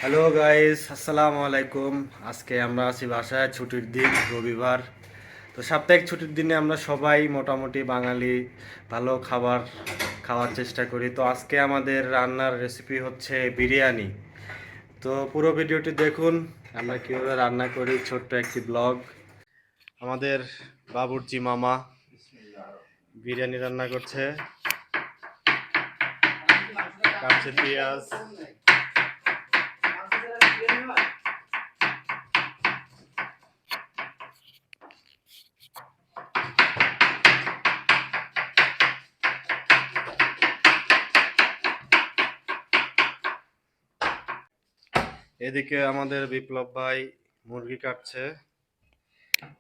Hello guys, আসসালামু আলাইকুম। আজকে আমরা আছি বাসায়, ছুটির দিন, রবিবার। তো সাপ্তাহিক ছুটির দিনে আমরা সবাই মোটামুটি বাঙালি ভালো খাবার খাওয়ার চেষ্টা করি। তো আজকে আমাদের রান্নার রেসিপি হচ্ছে বিরিয়ানি। তো পুরো ভিডিওটি দেখুন, আমরা কীভাবে রান্না করি, ছোট্ট একটি ব্লগ। আমাদের বাবুর্চি মামা বিরিয়ানি রান্না করছে, কাটছে পেঁয়াজ। এদিকে আমাদের বিপ্লব ভাই মুরগি কাটছে।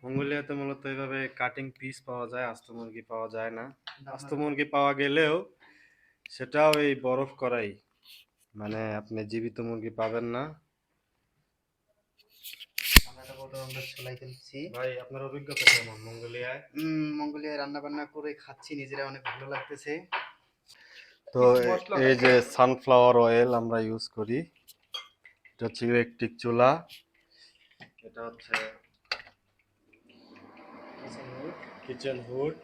মঙ্গোলিয়াতে মূলত এইভাবে কাটিং পিস পাওয়া যায়, আস্ত মুরগি পাওয়া যায় না। আস্ত মুরগি পাওয়া গেলেও সেটাও এই বরফ করাই, মানে আপনি জীবিত মুরগি পাবেন না। আমরা ছোলাই ফেলছি। ভাই, আপনার অভিজ্ঞতা কেমন মঙ্গোলিয়ায়? মঙ্গোলিয়ায় রান্না বান্না করে খাচ্ছি, নিজেরা অনেক ভালো লাগতেছে। তো এই যে সানফ্লাওয়ার অয়েল আমরা ইউজ করি। এটা হচ্ছে ইলেকট্রিক চুলা। এটা হচ্ছে কিচেন হুড।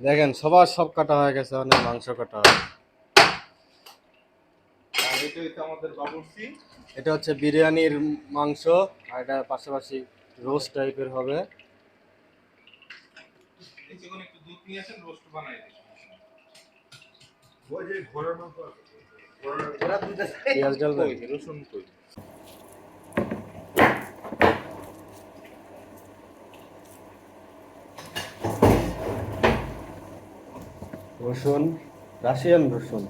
দেখেন সবার সব কাটা হয়ে গেছে, অনেক মাংস কাটা হয়। এটা হচ্ছে বিরিয়ানির মাংস, আর এটা পাশাপাশি রোস্ট টাইপের হবে। পেঁয়াজ ডালবেন? রসুন, রাশিয়ান রসুন।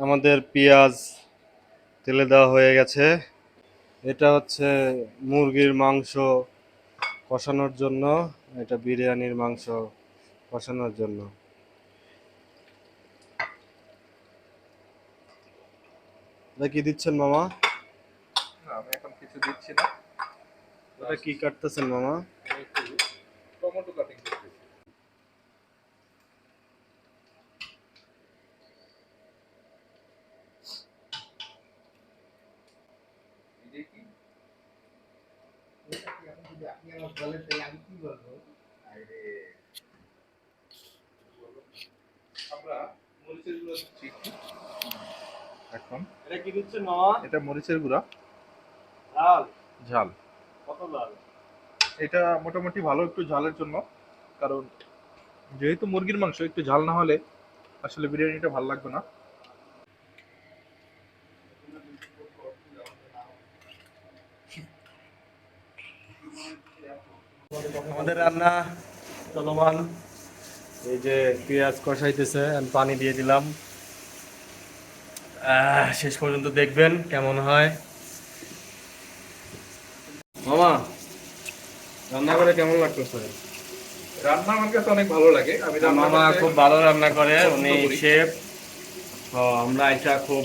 আমাদের পেঁয়াজ তেলে দেওয়া হয়ে গেছে। এটা হচ্ছে মুরগির মাংস কষানোর জন্য, এটা বিরিয়ানির মাংস কষানোর জন্য। এটা কি দিচ্ছেন মামা? আমি এখন কিছু দিচ্ছি না। ওটা কি কাটতেছেন মামা? টমেটো কাটিং করতেছি। আমরা মরিচের গুঁড়া দিচ্ছি এখন। এটা কি দিচ্ছেন মামা? এটা মরিচের গুঁড়া, লাল? ঝাল। কত লাল? এটা মোটামুটি ভালো একটু ঝালের জন্য, কারণ যেহেতু মুরগির মাংস একটু ঝাল না হলে আসলে বিরিয়ানিটা ভালো লাগবে না। আমাদের রান্না চলমান। এই যে পেঁয়াজ কষাইতেছে, আমি পানি দিয়ে দিলাম। শেষ পর্যন্ত দেখবেন কেমন হয়। মামা, রান্না করে কেমন লাগতেছে? রান্না আমার কাছে অনেক ভালো লাগে। আমি রান্না মামা করতে খুব ভালো রান্না করে, পছন্দ উনি করি। শেফ। তো আমরা এটা খুব,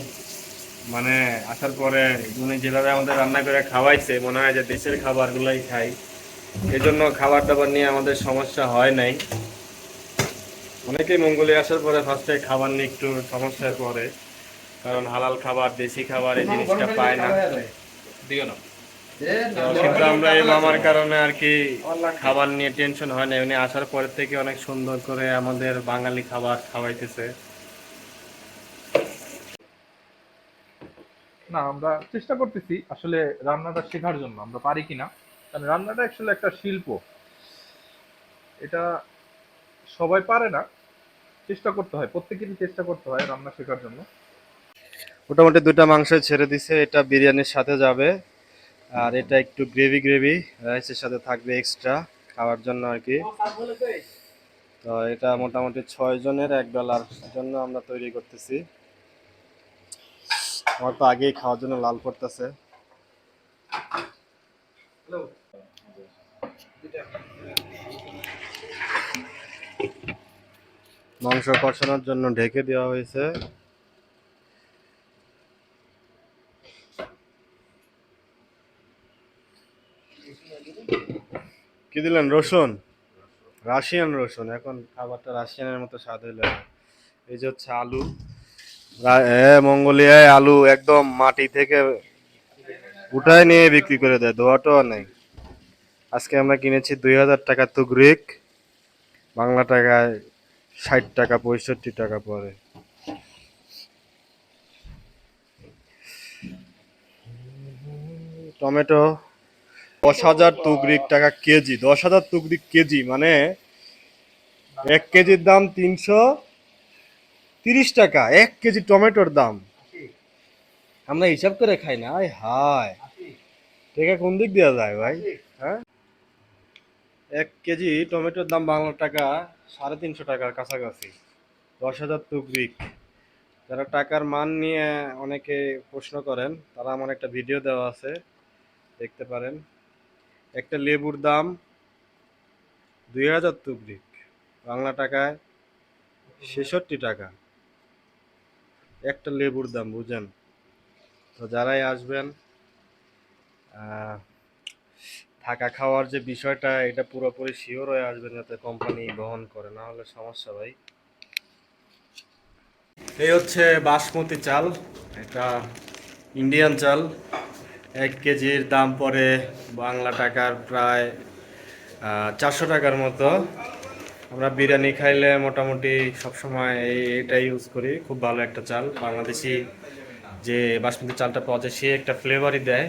মানে আসার পরে উনি যেভাবে আমাদের রান্না করে খাওয়াইছে, মনে হয় যে দেশের খাবারগুলোই খাই। এই জন্য খাবার দাবার নিয়ে আমাদের সমস্যা হয় নাই। অনেকেই মঙ্গোলিয়া আসার পরে ফার্স্টে খাবার নিয়ে একটু সমস্যায় পড়ে, কারণ হালাল খাবার, দেশি খাবার এই জিনিসটা পায় না। দিও না। কিন্তু আমরা এই মামার কারণে আর কি খাবার নিয়ে টেনশন হয় না। উনি আসার পর থেকে অনেক সুন্দর করে আমাদের বাঙালি খাবার খাওয়াইতেছে। না, আমরা চেষ্টা করতেছি আসলে রান্নাটা শেখার জন্য, আমরা পারি কিনা। কারণ রান্নাটা আসলে একটা শিল্প, এটা সবাই পারে না। চেষ্টা করতে হয়, প্রত্যেকেরই চেষ্টা করতে হয় রান্না শেখার জন্য। মোটামুটি দুটা মাংস ছেড়ে দিছে, এটা বিরিয়ানির সাথে যাবে। আর এটা একটু গ্রেভি গ্রেভি রাইসের সাথে থাকবে এক্সট্রা খাওয়ার জন্য আর কি। তো এটা মোটামুটি 6 জনের এক বেলার জন্য আমরা তৈরি করতেছি। আমার তো আগেই খাওয়ার জন্য লাল পড়তেছে। মাংস কষানোর জন্য ঢেকে দেওয়া হয়েছে। কি দিলেন? রসুন, রাশিয়ান রসুন। এখন খাবারটা রাশিয়ানের মতো স্বাদ হইলো। এই যে হচ্ছে আলু, মঙ্গোলিয়ায় আলু একদম মাটি থেকে উঠায় নিয়ে বিক্রি করে দেয়, ধোয়াটোয়া নেই। আজকে আমরা কিনেছি 2000 টাকা তুগরিক, বাংলা টাকায় 60 টাকা 65 টাকা পড়ে। টমেটো 10,000 তুগরিক টাকা কেজি, 10,000 তুগরিক কেজি, মানে 1 কেজির দাম 330 টাকা। 1 কেজি টমেটোর দাম আমরা হিসাব করে খাই না। আয় হায়, টাকা কোন দিক দেওয়া যায় ভাই? হ্যাঁ, 1 কেজি টমেটোর দাম বাংলা টাকা 350 টাকার কাছাকাছি। 10,000 তুগরিক। যারা টাকার মান নিয়ে অনেকে প্রশ্ন করেন, তারা আমার একটা ভিডিও দেওয়া আছে, দেখতে পারেন। একটা লেবুর দাম 2,000 তুগরিক, বাংলা টাকায় 66 টাকা। একটা লেবুর দাম, বুঝেন? তো যারাই আসবেন, আহ, থাকা খাওয়ার যে বিষয়টা, এটা পুরোপুরি শিওর হয়ে আসবেন যাতে কোম্পানি বহন করে, না হলে সমস্যা ভাই। এই হচ্ছে বাসমতি চাল, এটা ইন্ডিয়ান চাল। 1 কেজির দাম পড়ে বাংলা টাকার প্রায় 400 টাকার মতো। আমরা বিরিয়ানি খাইলে মোটামুটি সবসময় এটাই ইউজ করি। খুব ভালো একটা চাল, বাংলাদেশি যে বাসমতি চালটা পাওয়া যায় সে একটা ফ্লেভারই দেয়।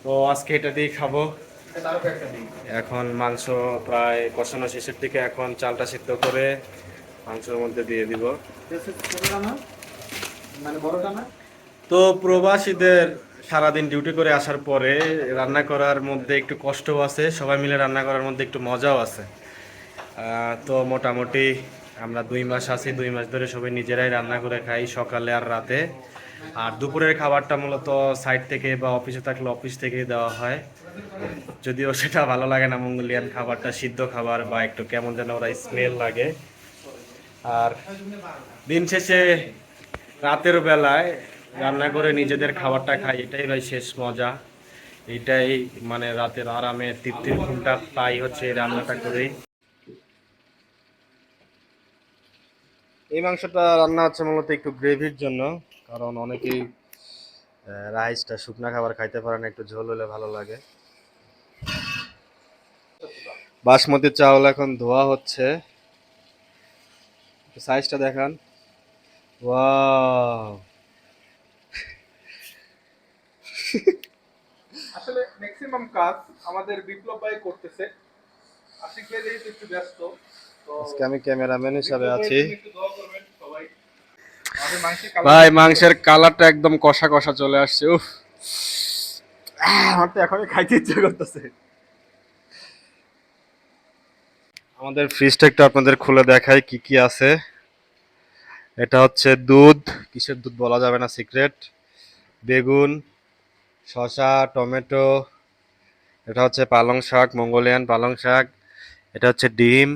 তো আজকে এটা দিয়ে খাবো। এখন মাংস প্রায় কষানো শেষের দিকে, এখন চালটা সিদ্ধ করে মাংসের মধ্যে দিয়ে দিব। তো প্রবাসীদের সারাদিন ডিউটি করে আসার পরে রান্না করার মধ্যে একটু কষ্টও আছে, সবাই মিলে রান্না করার মধ্যে একটু মজাও আছে। তো মোটামুটি আমরা 2 মাস আছি, 2 মাস ধরে সবাই নিজেরাই রান্না করে খাই, সকালে আর রাতে। আর দুপুরের খাবারটা মূলত সাইড থেকে বা অফিসে থাকলে অফিস থেকেই দেওয়া হয়, যদিও সেটা ভালো লাগে না। মঙ্গোলিয়ান খাবারটা সিদ্ধ খাবার বা একটু কেমন যেন ওরা স্মেল লাগে। আর দিন শেষে রাতের বেলায় রান্না করে নিজেদের খাবারটা খাই, এটাই ভাই শেষ মজা। এটাই মানে রাতের আরামে তৃপ্তির ঘুমটা পাই হচ্ছে এই রান্নাটা করেই। এই মাংসটা রান্না হচ্ছে মূলত একটু গ্রেভির জন্য, কারণ অনেকেই রাইসটা শুকনা খাবার খাইতে পারে না, একটু ঝোল হলে ভালো লাগে। বাসমতি চাউল এখন ধোয়া হচ্ছে, সাইজটা দেখান। ওয়াও, আসলে ম্যাক্সিমাম কাজ আমাদের বিপ্লব ভাই করতেছে। আশিক ভাই যেহেতু একটু ব্যস্ত, তো আজকে আমি ক্যামেরাম্যান হিসাবে বিপ্লব ভাইয়ের আছি। জন্য একটু দোয়া করবেন সবাই। আমাদের মাংসের ভাই কালার মাংসের কালারটা একদম কষা কষা চলে আসছে। উফ, আমার তো এখনই খাইতে ইচ্ছে করতেছে। আমাদের ফ্রিজটা একটু আপনাদের খুলে দেখাই কি কি আছে। এটা হচ্ছে দুধ, কিসের দুধ বলা যাবে না, সিক্রেট। বেগুন, শসা, টমেটো, এটা হচ্ছে পালং শাক, মঙ্গোলিয়ান পালং শাক, এটা হচ্ছে ডিম,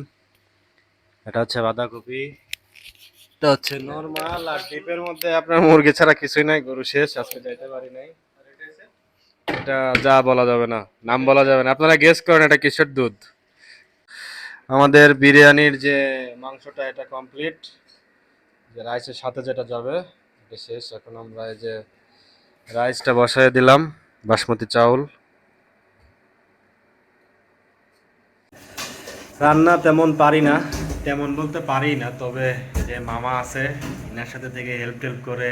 এটা হচ্ছে বাঁধাকপি, এটা হচ্ছে নরমাল। আর ডিপের মধ্যে আপনার মুরগি ছাড়া কিছুই নাই, গরু শেষ, আজকে যাইতে পারি নাই। এটা যা বলা যাবে না, নাম বলা যাবে না, আপনারা গেস করেন এটা কিসের দুধ। আমাদের বিরিয়ানির যে মাংসটা এটা কমপ্লিট, যে রাইসের সাথে যেটা যাবে এটা শেষ। এখন আমরা এই যে রাইসটা বসায় দিলাম, বাসমতি চাউল। রান্না তেমন পারি না, তেমন বলতে পারি না, তবে যে মামা আছে এনার সাথে থেকে হেল্প টেল্প করে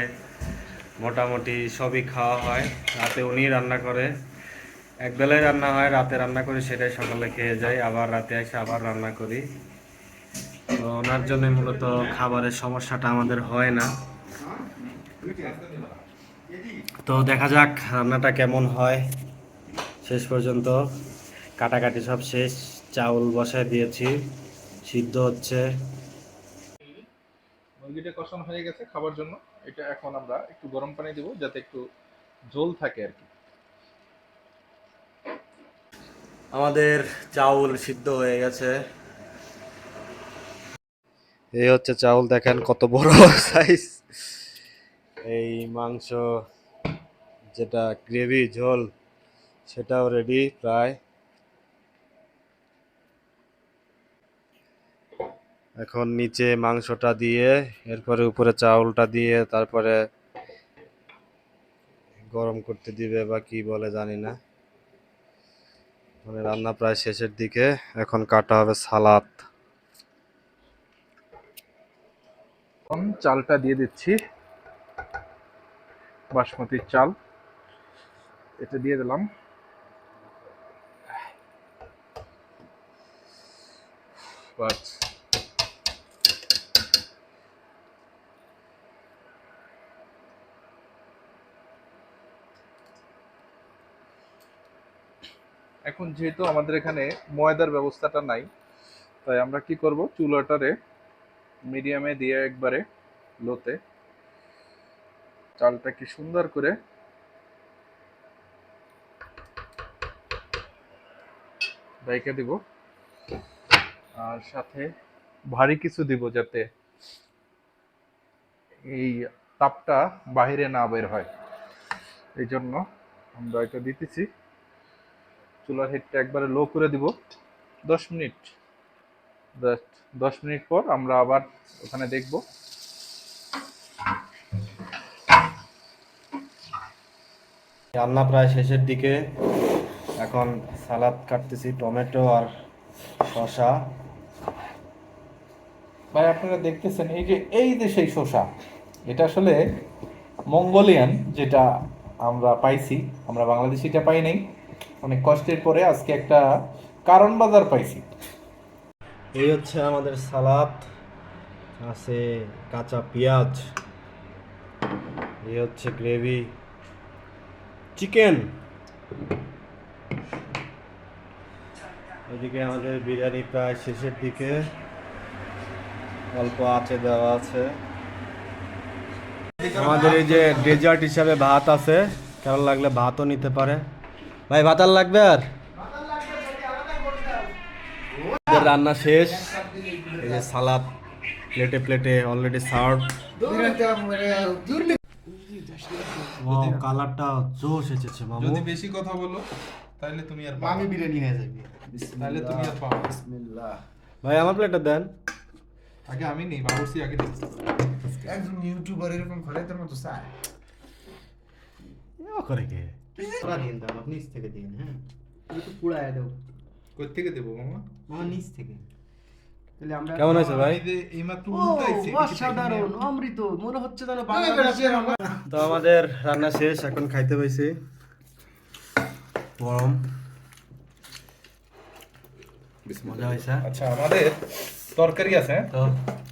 মোটামুটি সবই খাওয়া হয়। রাতে উনি রান্না করে, এক বেলায় রান্না হয়, রাতে রান্না করি, সেটাই সকালে খেয়ে যাই, আবার রাতে এসে আবার রান্না করি। তো ওনার জন্য মূলত খাবারের সমস্যাটা আমাদের হয় না। তো দেখা যাক রান্নাটা কেমন হয় শেষ পর্যন্ত। কাটাকাটি সব শেষ, চাউল বসায় দিয়েছি, সিদ্ধ হচ্ছে। মুরগিটা কষানো হয়ে গেছে খাবার জন্য। এটা এখন আমরা একটু গরম পানি দিব যাতে একটু ঝোল থাকে আর কি। আমাদের চাউল সিদ্ধ হয়ে গেছে। এই হচ্ছে চাউল, দেখেন কত বড় সাইজ। এই মাংস যেটা গ্রেভি ঝোল সেটাও রেডি প্রায়। এখন নিচে মাংসটা দিয়ে এরপরে উপরে চাউলটা দিয়ে তারপরে গরম করতে দিবে বা কি বলে জানি না। মানে রান্না প্রায় শেষের দিকে, এখন কাটা হবে সালাদ। এখন চালটা দিয়ে দিচ্ছি, বাসমতির চাল, এটা দিয়ে দিলাম। বাস, এখন যেহেতু আমাদের এখানে ময়দার ব্যবস্থাটা নাই, তাই আমরা কি করব, চুলাটারে মিডিয়ামে দিয়ে একবারে লোতে চালটাকে সুন্দর করে ঢেকে দিব, আর সাথে ভারী কিছু দিব যাতে এই তাপটা বাইরে না বের হয়। এই জন্য আমরা এটা দিতেছি। চুলার হিটটা একবারে লো করে দিব 10 মিনিট। 10 মিনিট পর আমরা আবার ওখানে দেখব। রান্না প্রায় শেষের দিকে, এখন সালাদ কাটতেছি, টমেটো আর শসা। ভাই আপনারা দেখতেছেন এই যে সেই শসা, এটা আসলে মঙ্গোলিয়ান, যেটা আমরা পাইছি, আমরা বাংলাদেশিটা পাই নাই, অনেক কষ্টের পরে আজকে একটা কারণ বাজার পাইছি। এই হচ্ছে আমাদের সালাদ, আছে কাঁচা পেঁয়াজ, এই হচ্ছে গ্রেভি, চিকেন, এদিকে আমাদের বিরিয়ানি প্রায় শেষের দিকে, অল্প আঁচে দেওয়া আছে। আমাদের এই যে ডেজার্ট হিসাবে ভাত আছে, কেমন লাগলে ভাতও নিতে পারে। ভাই ভাত আর লাগবে? আর আমাদের রান্না শেষ, এই যে সালাদ প্লেটে প্লেটে অলরেডি সার্ভ। কালারটা জোশ এসেছে মামু। যদি বেশি কথা বলো তাহলে তুমি আর মামি বিরিয়ানি হয়ে যাবে। তাহলে তুমি আর পাও। বিসমিল্লাহ। ভাই আমার প্লেটটা দেন। আগে আমি নেই, বাবুর্চি আগে দিচ্ছি। একজন ইউটিউবার এরকম করে তোর মতো চায়। এ করে কে? তোরা দিন দাও, আপনি নিচ থেকে দিন। হ্যাঁ, একটু পুড়ায় দাও। কই থেকে দেবো মামা? মামা নিচ থেকে। তাহলে আমরা কেমন হয়েছে ভাই? এই যে এইমাত্র ও উল্টাইছি। অসাধারণ, অমৃত, মনে হচ্ছে যেন বাংলাদেশের আমরা তো আমাদের রান্না শেষ, এখন খাইতে পাইছি। গরম, মজা হয়েছে। আচ্ছা, আমাদের তরকারি আছে, হ্যাঁ? তো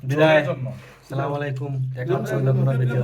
বিদায়, জন্য আসসালামু আলাইকুম, দেখা হচ্ছে অন্য কোনো ভিডিও।